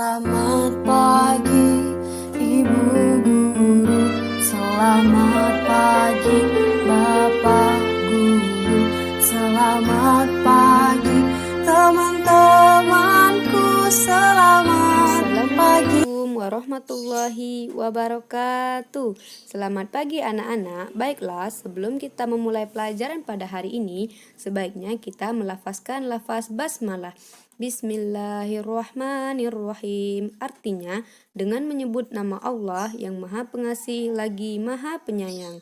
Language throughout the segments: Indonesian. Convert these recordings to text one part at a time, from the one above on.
Selamat pagi, Ibu Guru. Selamat pagi, Bapak Guru. Selamat pagi, teman-temanku. Selamat pagi. Assalamualaikum warahmatullahi wabarakatuh. Selamat pagi anak-anak. Baiklah, sebelum kita memulai pelajaran pada hari ini, sebaiknya kita melafazkan lafaz basmalah. Bismillahirrahmanirrahim. Artinya, dengan menyebut nama Allah yang Maha Pengasih lagi Maha Penyayang.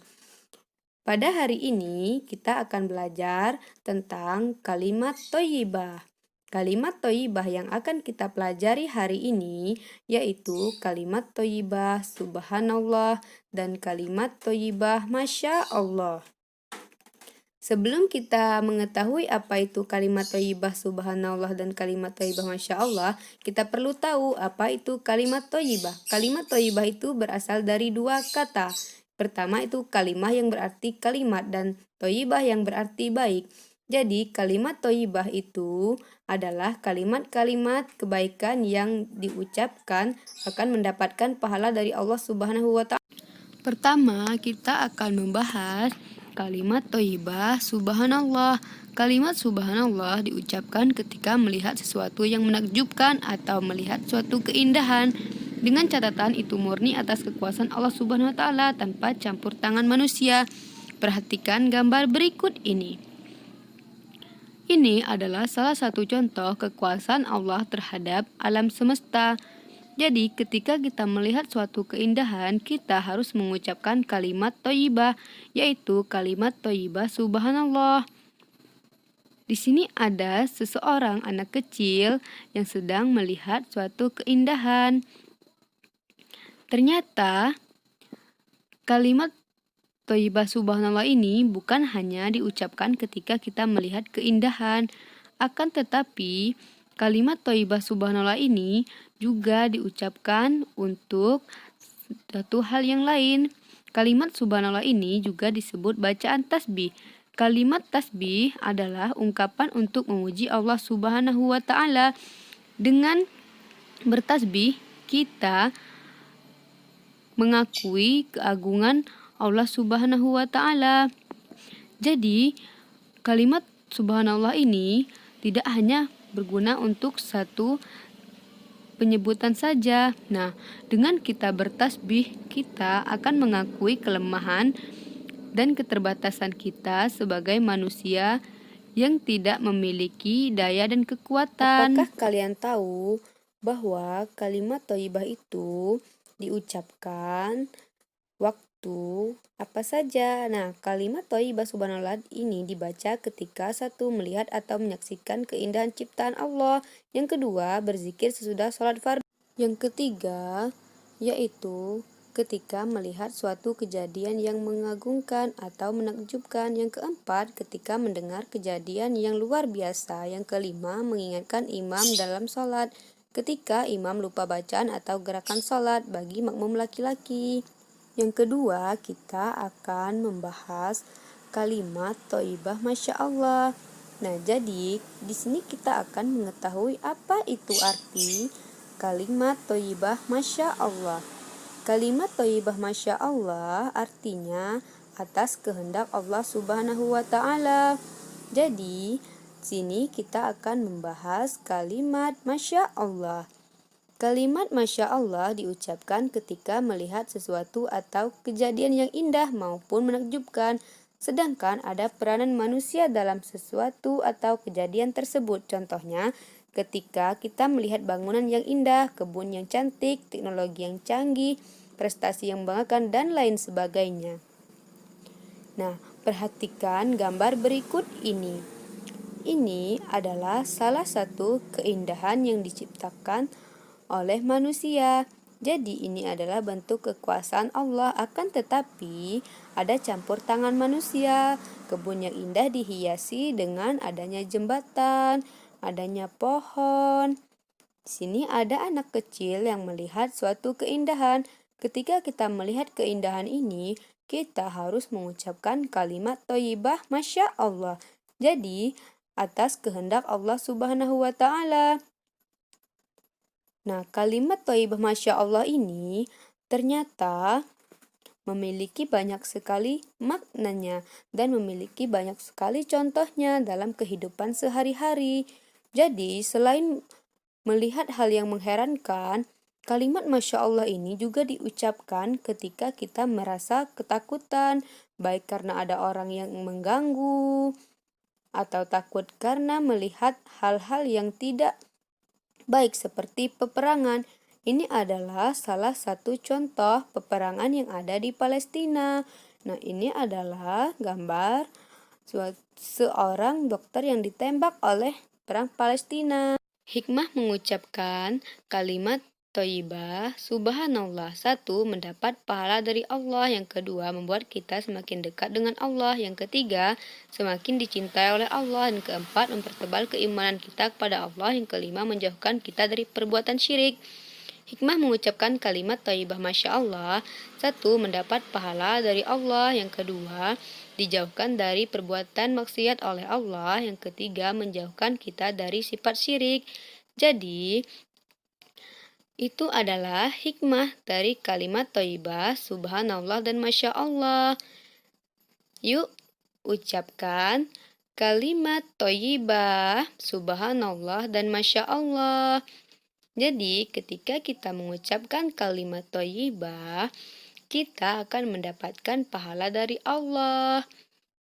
Pada hari ini, kita akan belajar tentang kalimat thayyibah. Kalimat thayyibah yang akan kita pelajari hari ini yaitu kalimat thayyibah subhanallah dan kalimat thayyibah masya Allah. Sebelum kita mengetahui apa itu kalimat thayyibah subhanallah dan kalimat thayyibah masya Allah, kita perlu tahu apa itu kalimat thayyibah. Kalimat thayyibah itu berasal dari dua kata. Pertama itu kalimah yang berarti kalimat dan thayyibah yang berarti baik. Jadi kalimat thayyibah itu adalah kalimat-kalimat kebaikan yang diucapkan akan mendapatkan pahala dari Allah Subhanahu wa Ta'ala. Pertama, kita akan membahas kalimat thayyibah subhanallah. Kalimat subhanallah diucapkan ketika melihat sesuatu yang menakjubkan atau melihat suatu keindahan. Dengan catatan itu murni atas kekuasaan Allah Subhanahu wa Ta'ala tanpa campur tangan manusia. Perhatikan gambar berikut ini. Ini adalah salah satu contoh kekuasaan Allah terhadap alam semesta. Jadi, ketika kita melihat suatu keindahan, kita harus mengucapkan kalimat thayyibah, yaitu kalimat thayyibah subhanallah. Di sini ada seseorang anak kecil yang sedang melihat suatu keindahan. Ternyata, kalimat thayyibah subhanallah ini bukan hanya diucapkan ketika kita melihat keindahan, akan tetapi kalimat thayyibah subhanallah ini juga diucapkan untuk satu hal yang lain. Kalimat subhanallah ini juga disebut bacaan tasbih. Kalimat tasbih adalah ungkapan untuk memuji Allah Subhanahu wa Ta'ala. Dengan bertasbih, kita mengakui keagungan Allah Subhanahu wa Ta'ala. Jadi, kalimat subhanallah ini tidak hanya berguna untuk satu penyebutan saja. Nah, dengan kita bertasbih, kita akan mengakui kelemahan dan keterbatasan kita sebagai manusia yang tidak memiliki daya dan kekuatan. Apakah kalian tahu bahwa kalimat thayyibah itu diucapkan waktu apa saja? Nah, kalimat thayyibah subhanallah ini dibaca ketika satu melihat atau menyaksikan keindahan ciptaan Allah. Yang kedua, berzikir sesudah sholat fardu. Yang ketiga, yaitu ketika melihat suatu kejadian yang mengagumkan atau menakjubkan. Yang keempat, ketika mendengar kejadian yang luar biasa. Yang kelima, mengingatkan imam dalam sholat ketika imam lupa bacaan atau gerakan sholat bagi makmum laki-laki. Yang kedua, kita akan membahas kalimat thayyibah masya Allah. Nah, jadi di sini kita akan mengetahui apa itu arti kalimat thayyibah masya Allah. Kalimat thayyibah masya Allah artinya atas kehendak Allah Subhanahu wa Ta'ala. Jadi, sini kita akan membahas kalimat masya Allah. Kalimat masya Allah diucapkan ketika melihat sesuatu atau kejadian yang indah maupun menakjubkan. Sedangkan ada peranan manusia dalam sesuatu atau kejadian tersebut. Contohnya, ketika kita melihat bangunan yang indah, kebun yang cantik, teknologi yang canggih, prestasi yang membanggakan, dan lain sebagainya. Nah, perhatikan gambar berikut ini. Ini adalah salah satu keindahan yang diciptakan oleh manusia. Jadi ini adalah bentuk kekuasaan Allah, akan tetapi ada campur tangan manusia. Kebun yang indah dihiasi dengan adanya jembatan, adanya pohon. Di sini ada anak kecil yang melihat suatu keindahan. Ketika kita melihat keindahan ini, kita harus mengucapkan kalimat thayyibah masya Allah. Jadi atas kehendak Allah Subhanahu wa Ta'ala. Nah, kalimat thayyibah Masya Allah ini ternyata memiliki banyak sekali maknanya dan memiliki banyak sekali contohnya dalam kehidupan sehari-hari. Jadi, selain melihat hal yang mengherankan, kalimat Masya Allah ini juga diucapkan ketika kita merasa ketakutan, baik karena ada orang yang mengganggu, atau takut karena melihat hal-hal yang tidak baik seperti peperangan. Ini adalah salah satu contoh peperangan yang ada di Palestina. Nah, ini adalah gambar seorang dokter yang ditembak oleh perang Palestina. Hikmah mengucapkan kalimat thayyibah, subhanallah. Satu, mendapat pahala dari Allah. Yang kedua, membuat kita semakin dekat dengan Allah. Yang ketiga, semakin dicintai oleh Allah. Dan keempat, mempertebal keimanan kita kepada Allah. Yang kelima, menjauhkan kita dari perbuatan syirik. Hikmah mengucapkan kalimat thayyibah Masya Allah. Satu, mendapat pahala dari Allah. Yang kedua, dijauhkan dari perbuatan maksiat oleh Allah. Yang ketiga, menjauhkan kita dari sifat syirik. Jadi, itu adalah hikmah dari kalimat thayyibah, subhanallah dan Masya Allah. Yuk, ucapkan kalimat thayyibah, subhanallah dan Masya Allah. Jadi, ketika kita mengucapkan kalimat thayyibah, kita akan mendapatkan pahala dari Allah.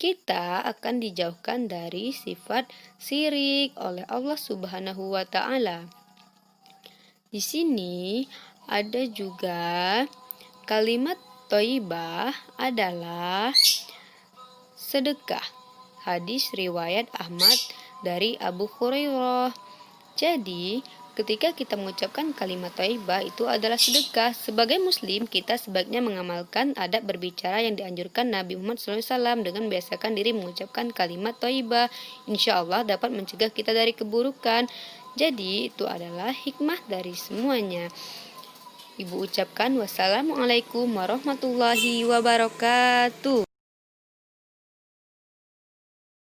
Kita akan dijauhkan dari sifat syirik oleh Allah Subhanahu wa Ta'ala. Di sini ada juga kalimat thayyibah adalah sedekah. Hadis riwayat Ahmad dari Abu Hurairah. Jadi, ketika kita mengucapkan kalimat thayyibah itu adalah sedekah. Sebagai muslim, kita sebaiknya mengamalkan adab berbicara yang dianjurkan Nabi Muhammad SAW dengan membiasakan diri mengucapkan kalimat thayyibah. Insya Allah dapat mencegah kita dari keburukan. Jadi, itu adalah hikmah dari semuanya. Ibu ucapkan wassalamualaikum warahmatullahi wabarakatuh.